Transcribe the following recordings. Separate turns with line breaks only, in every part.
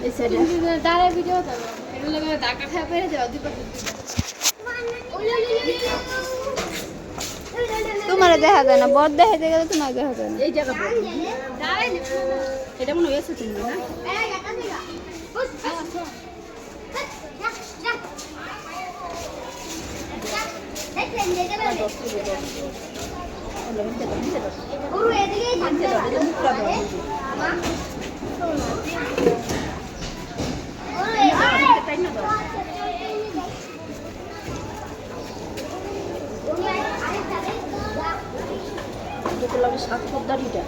এই সাইডে
দাঁড়ায় ভিডিও তো এর লগে ধাক্কা খায় পেরে যাও দিবা
তোমার দেখা যায় না বড় দেখাইতে গেলে তোমার দেখা যায় না
এই জায়গা বল
দাঁড়ায়
এটা মনে হয়েছে তুমি না সাত পদ্মারিটা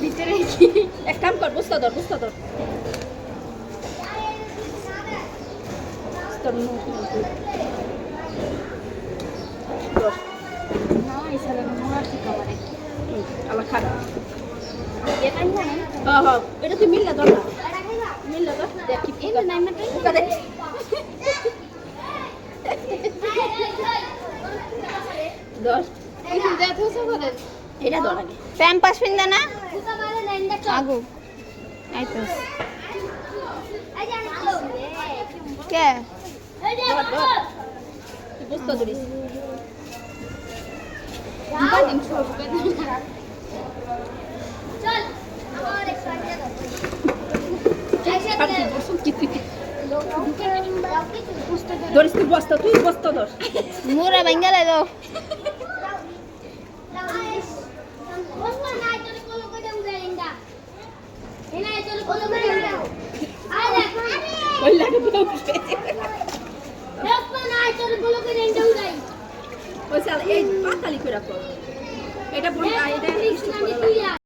ভিতরে কি
এক কাম কর বস্তা ধর
না ইসালে মোরা ঠিক করে
আল্লাহ খারাপ
এটা না
হ্যাঁ এটা তুই মিললা ধর না মিললা ধর দেখ কি
এই না না
পোকা দেখ ধর
এই দেখো সবরে
এটা ধর আগে
প্যাম্পাস পিন্দা না আগু এই তো কে
ধর তুই বস্তা ধরিস
বাদিন সব
ধরিস তুই বস্তা ধর
মুরা ভাঙ্গা লাইলো
ওই লাগে ওই সাল এই পাতালি করে রাখো এটা বল এটা